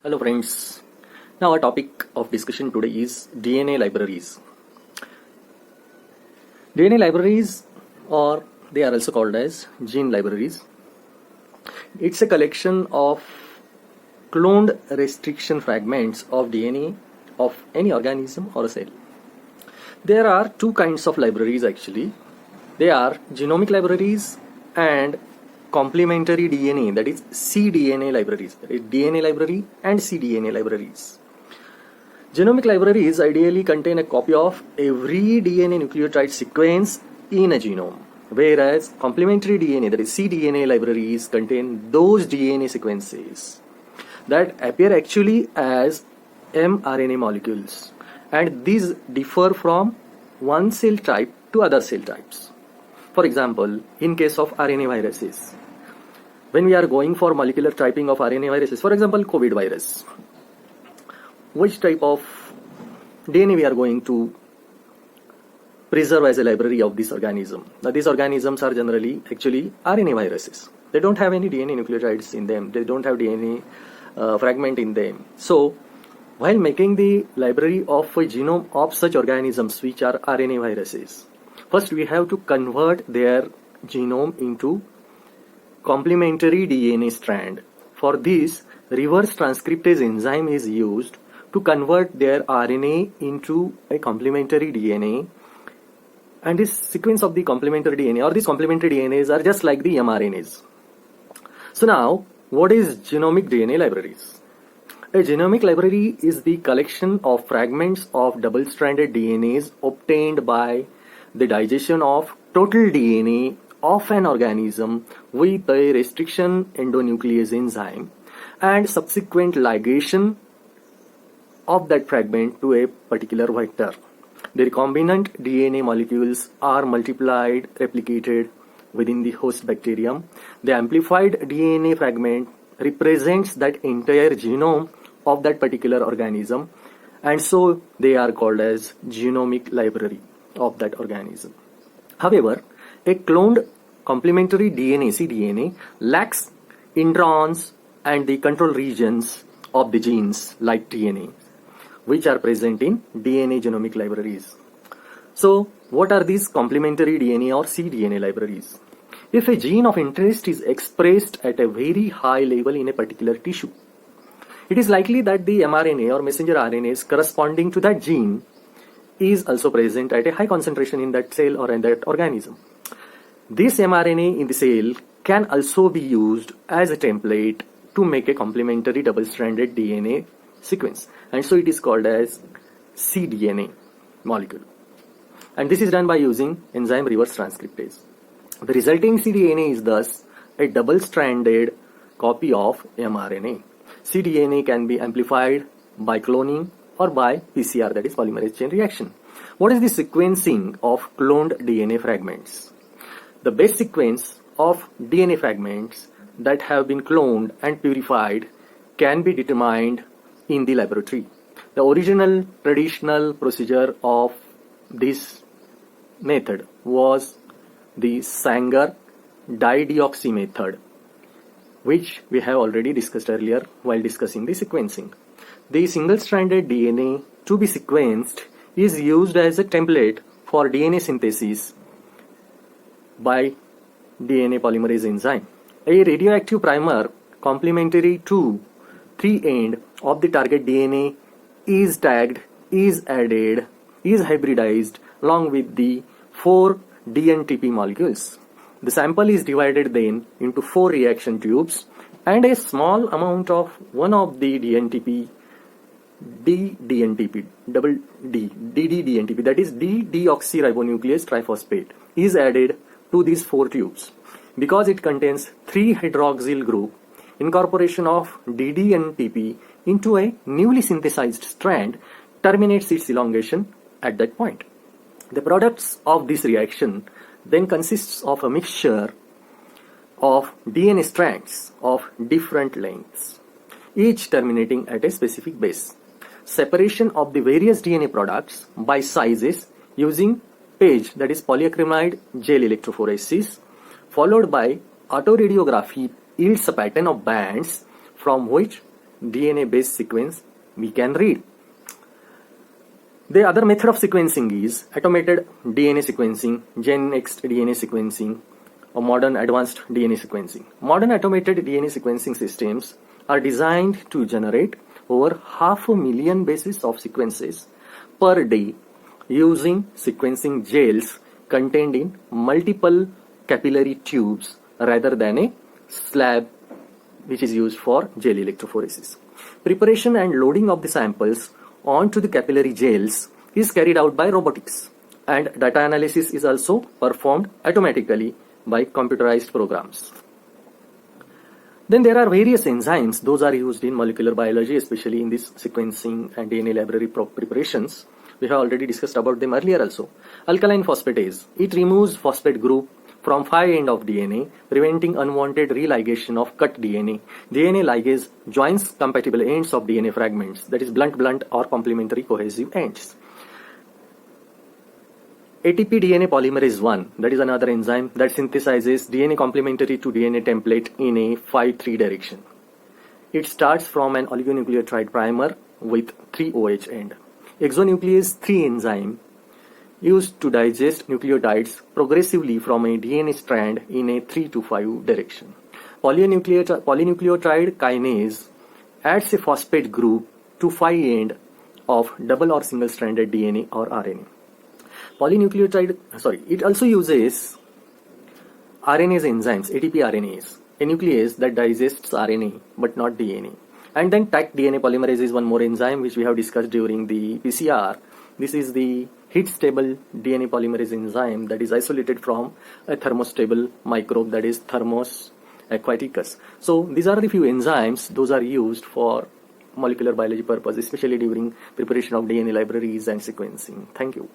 Hello friends. Now our topic of discussion today is DNA libraries. DNA libraries, or they are also called as gene libraries. It's a collection of cloned restriction fragments of DNA of any organism or a cell. There are two kinds of libraries actually. They are genomic libraries and complementary DNA, that is cDNA libraries. That is DNA library and cDNA libraries. Genomic libraries ideally contain a copy of every DNA nucleotide sequence in a genome, whereas complementary DNA, that is cDNA libraries, contain those DNA sequences that appear actually as mRNA molecules, and these differ from one cell type to other cell types. For example, in case of RNA viruses, when we are going for molecular typing of RNA viruses, for example, COVID virus, which type of DNA we are going to preserve as a library of this organism? Now, these organisms are generally actually RNA viruses. They don't have any DNA nucleotides in them. They don't have DNA fragment in them. So, while making the library of a genome of such organisms which are RNA viruses, first we have to convert their genome into complementary DNA strand. For this, reverse transcriptase enzyme is used to convert their RNA into a complementary DNA, and this sequence of the complementary DNA or these complementary DNAs are just like the mRNAs. So now, what is genomic DNA libraries? A genomic library is the collection of fragments of double-stranded DNAs obtained by the digestion of total DNA of an organism with a restriction endonuclease enzyme and subsequent ligation of that fragment to a particular vector. The recombinant DNA molecules are multiplied, replicated within the host bacterium. The amplified DNA fragment represents that entire genome of that particular organism, and so they are called as genomic library of that organism. However, a cloned complementary DNA, cDNA, lacks introns and the control regions of the genes like DNA, which are present in DNA genomic libraries. So, what are these complementary DNA or cDNA libraries? If a gene of interest is expressed at a very high level in a particular tissue, it is likely that the mRNA or messenger RNAs corresponding to that gene is also present at a high concentration in that cell or in that organism. This mRNA in the cell can also be used as a template to make a complementary double-stranded DNA sequence, and so it is called as cDNA molecule. And this is done by using enzyme reverse transcriptase. The resulting cDNA is thus a double-stranded copy of mRNA. cDNA can be amplified by cloning or by PCR, that is polymerase chain reaction. What is the sequencing of cloned DNA fragments? The base sequence of DNA fragments that have been cloned and purified can be determined in the laboratory. The original traditional procedure of this method was the Sanger dideoxy method, which we have already discussed earlier while discussing the sequencing. The single-stranded DNA to be sequenced is used as a template for DNA synthesis by DNA polymerase enzyme. A radioactive primer complementary to 3' of the target DNA is tagged, is added, is hybridized along with the 4 DNTP molecules. The sample is divided then into 4 reaction tubes, and a small amount of one of the DNTP, DDNTP, that is D-deoxyribonuclease triphosphate, is added to these 4 tubes. Because it contains 3-hydroxyl group, incorporation of DDNTP into a newly synthesized strand terminates its elongation at that point. The products of this reaction then consists of a mixture of DNA strands of different lengths, each terminating at a specific base. Separation of the various DNA products by sizes using PAGE, that is polyacrylamide gel electrophoresis, followed by autoradiography yields a pattern of bands from which DNA based sequence we can read. The other method of sequencing is automated DNA sequencing, GenNext DNA sequencing, or modern advanced DNA sequencing. Modern automated DNA sequencing systems are designed to generate over 500,000 bases of sequences per day using sequencing gels contained in multiple capillary tubes rather than a slab which is used for gel electrophoresis. Preparation and loading of the samples onto the capillary gels is carried out by robotics, and data analysis is also performed automatically by computerized programs. Then there are various enzymes. Those are used in molecular biology, especially in this sequencing and DNA library preparations. We have already discussed about them earlier also. Alkaline phosphatase. It removes phosphate group from 5' of DNA, preventing unwanted religation of cut DNA. DNA ligase joins compatible ends of DNA fragments, that is blunt or complementary cohesive ends. ATP DNA polymerase 1, that is another enzyme that synthesizes DNA complementary to DNA template in a 5'3" direction. It starts from an oligonucleotide primer with 3 OH end. Exonuclease 3 enzyme used to digest nucleotides progressively from a DNA strand in a 3 to 5 direction. Polynucleotide kinase adds a phosphate group to 5' end of double or single stranded DNA or RNA. It also uses RNase enzymes, ATP RNase, a nuclease that digests RNA but not DNA. And then Taq DNA polymerase is one more enzyme which we have discussed during the PCR. This is the heat-stable DNA polymerase enzyme that is isolated from a thermostable microbe, that is Thermus aquaticus. So these are the few enzymes. Those are used for molecular biology purpose, especially during preparation of DNA libraries and sequencing. Thank you.